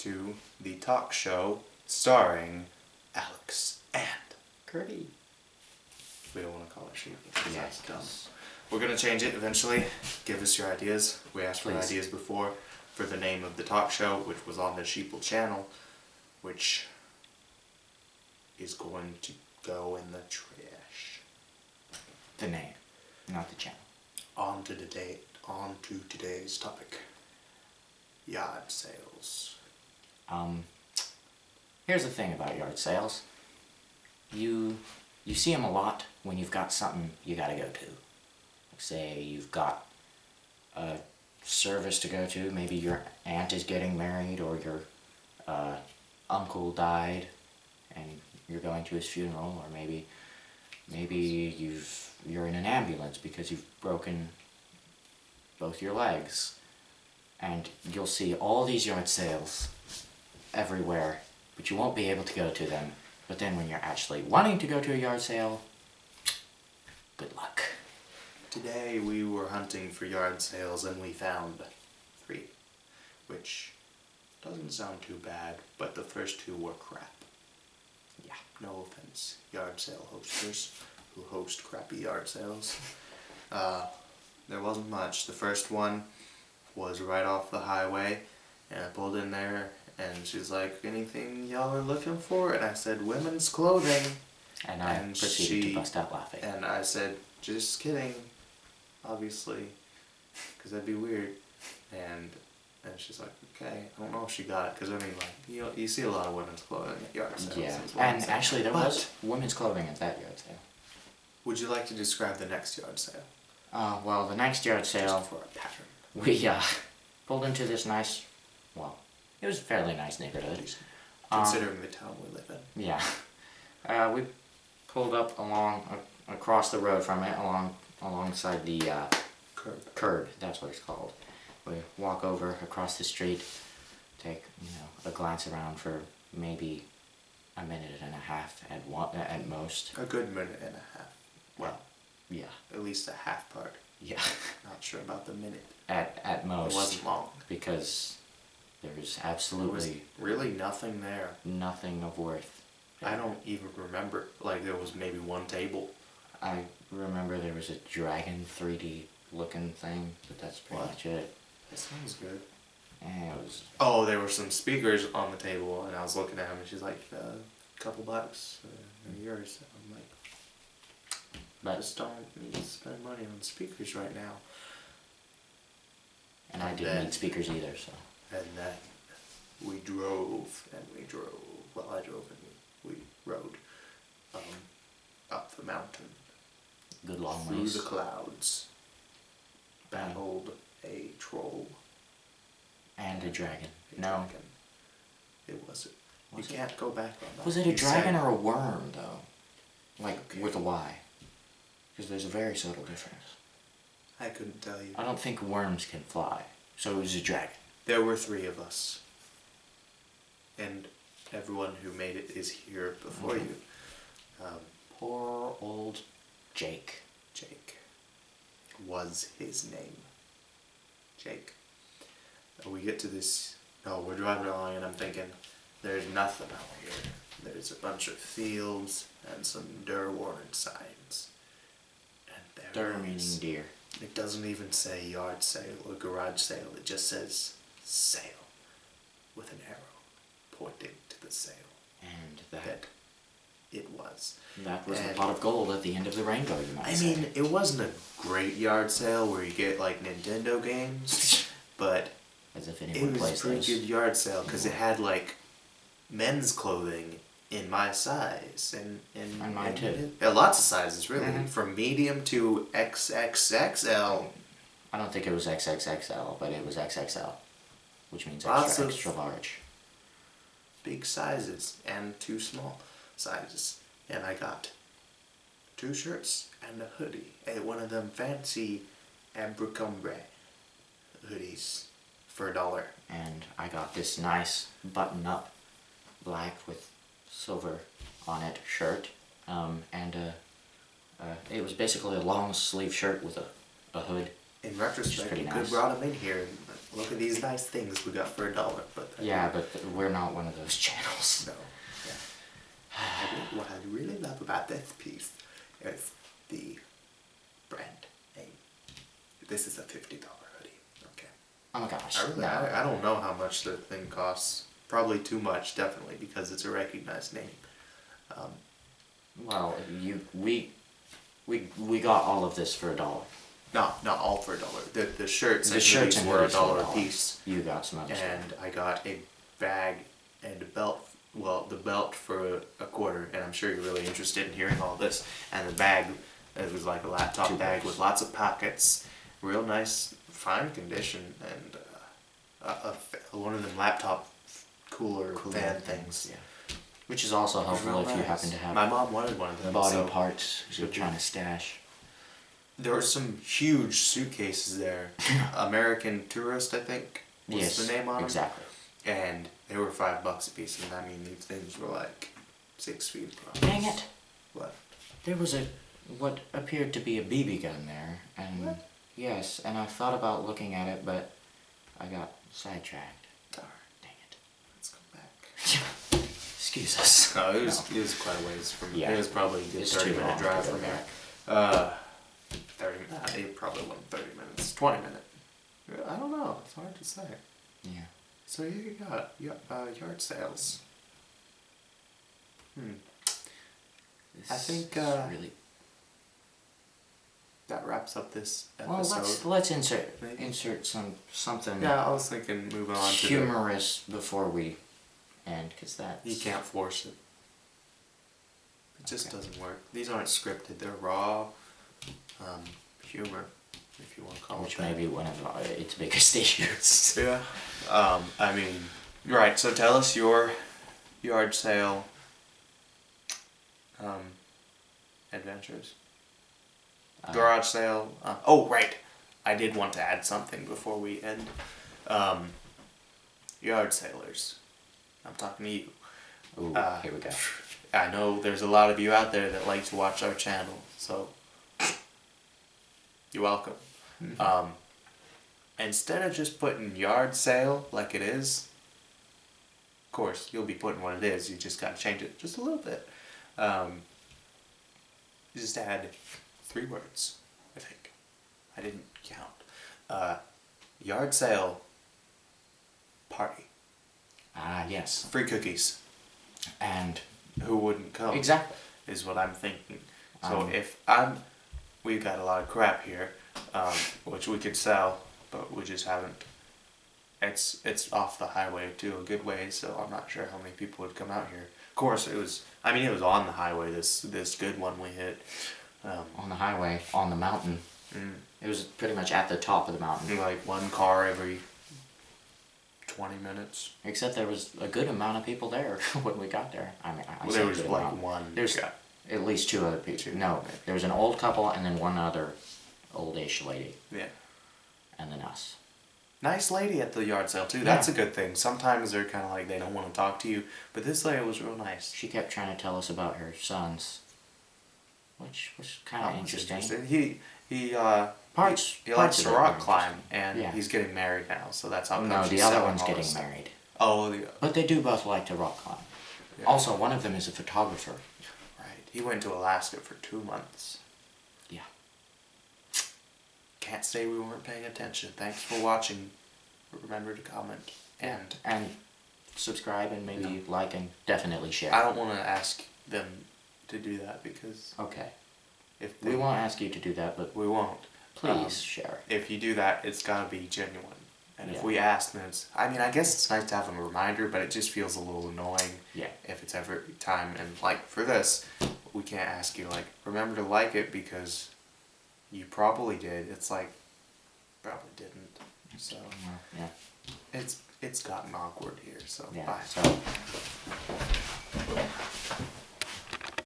to the talk show starring Alex and Kirby. we don't want to call it Sheep. Yes, Dumb. We're gonna change it eventually. Give us your ideas. We asked for Please. ideas before for the name of the talk show, which was on the Sheeple channel, which is going to go in the trash. The name, not the channel. On to today's topic. Yard sales. Here's the thing about yard sales. You see them a lot when you've got something you gotta go to. Like say you've got a service to go to, maybe your aunt is getting married or your uncle died and you're going to his funeral, or maybe you're in an ambulance because you've broken both your legs. And you'll see all these yard sales everywhere, but you won't be able to go to them. But then when you're actually wanting to go to a yard sale, good luck. Today we were hunting for yard sales and we found 3, which doesn't sound too bad, but the first 2 were crap. Yeah. No offense, yard sale hosters who host crappy yard sales. There wasn't much. The first one was right off the highway, and I pulled in there, and she's like, "Anything y'all are looking for?" And I said, "Women's clothing." And I proceeded to bust out laughing. And I said, "Just kidding, obviously, because that'd be weird." And she's like, "Okay." I don't know if she got it, because I mean, like, you see a lot of women's clothing at yard sales. Yeah, is what I'm and saying. actually there But was women's clothing at that yard sale. would you like to describe the next yard sale? Well, the next yard sale, Just for a pattern. we pulled into this nice, well, it was a fairly nice neighborhood. Considering the town we live in. Yeah. We pulled up across the road from it, alongside the curb, that's what it's called. We walk over across the street, take, a glance around for maybe a minute and a half at most. A good minute and a half. Well, Yeah. at least the half part. Yeah. Not sure about the minute. At most. It wasn't long. Because there's There was absolutely really nothing there. nothing of worth. I don't even remember. Like, there was maybe one table. I remember there was a dragon 3D looking thing, but that's pretty What? much it. That sounds good. And it was, Oh, there were some speakers on the table, and I was looking at them, and she's like, $2 bucks. They're yours. I'm like, I but, just don't need to spend money on speakers right now. and I and didn't then- need speakers either, so. And then we drove, well, I drove and we rode up the mountain, Good long through ways. the clouds, battled a troll. And a dragon. A No. dragon. It wasn't. You Was it? can't go back on that. Was it a You dragon said- or a worm, though? Like, Okay. with a Y. Because there's a very subtle difference. I couldn't tell you. I don't think worms can fly, so it was a dragon. There were 3 of us. And everyone who made it is here before Mhm. you. Poor old Jake. Jake was his name. Jake. We get to this, we're driving along and I'm thinking, there's nothing out here. There's a bunch of fields and some Durwarden signs. And there Dur it meaning is. deer. It doesn't even say yard sale or garage sale, it just says sale with an arrow pointing to the sale And that it was. that was the And- pot of gold at the end of the rainbow, you might I say. mean, it wasn't a great yard sale where you get like Nintendo games, but As if it anyone was a plays pretty those. good yard sale because it had like men's clothing in my size and mine too. lots of sizes really, Mhm. from medium to XXXL. I don't think it was XXXL, but it was XXL, which means Lots extra, of- extra large. Big sizes and 2 small sizes, and I got 2 shirts and a hoodie, and one of them fancy Abercrombie hoodies for $1. And I got this nice button-up black with silver on it shirt, and it was basically a long sleeve shirt with a hood in retrospect, pretty we could nice. brought them in here and look at these nice things we got for $1. But Yeah, but we're not one of those channels. no. Yeah. What I really love about this piece is the brand name. This is a $50 hoodie. Okay. Oh my gosh. I don't know how much the thing costs. Probably too much, definitely, because it's a recognized name. Well, we got all of this for $1. Not all for $1. The shirts The and shirts hoodies and were hoodies were $1 a piece. You got some other stuff. And I got a bag and a belt. Well, the belt for a quarter, and I'm sure you're really interested in hearing all this. And the bag, it was like a laptop bag with lots of pockets, real nice, fine condition, and one of them laptop cooler fan things. Yeah. Which is also It was helpful real if you nice. happen to have My mom wanted one of them. body so parts you're trying to stash. There were some huge suitcases there. American Tourist, I think, was Yes, the name on them. exactly. And they were $5 a piece, and I mean these things were like 6 feet across. Dang it! What? There was what appeared to be a BB gun there, and What? yes, and I thought about looking at it, but I got sidetracked. Darn. Dang it. Let's go back. Excuse us. No, it was quite a ways from. Yeah. It was probably a good It's 30 too long minute to drive go from here. back. 30. It probably wasn't 30 minutes. 20 minutes. I don't know. It's hard to say. Yeah. So here you got yard sales. This I think, is really. That wraps up this Well, episode. let's Maybe. insert something Yeah, I was thinking move on to the. humorous before we end, because that's. You can't force it. It just Okay. doesn't work. These aren't scripted. They're raw humor, if you want to call Which it that. may be one of its biggest issues. Yeah. I mean, right. So tell us your yard sale adventures. Garage sale. Oh, right. I did want to add something before we end. Yard sailors. I'm talking to you. Ooh, here we go. I know there's a lot of you out there that like to watch our channel, so you're welcome. Instead of just putting yard sale like it is, of course, you'll be putting what it is, you just gotta change it just a little bit. Just add 3 words, I think. I didn't count. Yard sale party. Ah, yes. Free cookies. And Who wouldn't come? exactly. Is what I'm thinking. So we've got a lot of crap here, which we could sell, but we just haven't. It's off the highway too a good way, so I'm not sure how many people would come out here. Of course, it was on the highway. This good one we hit. On the highway, on the mountain. It was pretty much at the top of the mountain. Like one car every 20 minutes. Except there was a good amount of people there when we got there. I mean, I say There was good like amount. one. There's guy. at least 2 other people. No, there was an old couple and then one other old-ish lady, Yeah. and then us. Nice lady at the yard sale too. That's a good thing. Sometimes they're kind of like they don't want to talk to you, but this lady was real nice. She kept trying to tell us about her sons, which was kind That of was interesting. He Parts- he parts likes of to it were rock climb, interesting. and Yeah. he's getting married now, so that's how come No, she's the other selling one's all getting this stuff. married. Oh, But they do both like to rock climb. Yeah. Also, one of them is a photographer. right. He went to Alaska for 2 months. Yeah. Can't say we weren't paying attention. Thanks for watching. Remember to comment And subscribe and maybe like and definitely share. I don't want to ask them to do that because Okay. if they We won't ask you to do that, but we won't. please share. If you do that, it's gotta be genuine. And if Yeah. we ask, then it's. I mean, I guess it's nice to have a reminder, but it just feels a little annoying. Yeah. If it's every time, and like for this, we can't ask you like remember to like it because you probably did. It's like probably didn't. So Well, yeah. it's gotten awkward here. So Yeah. bye. So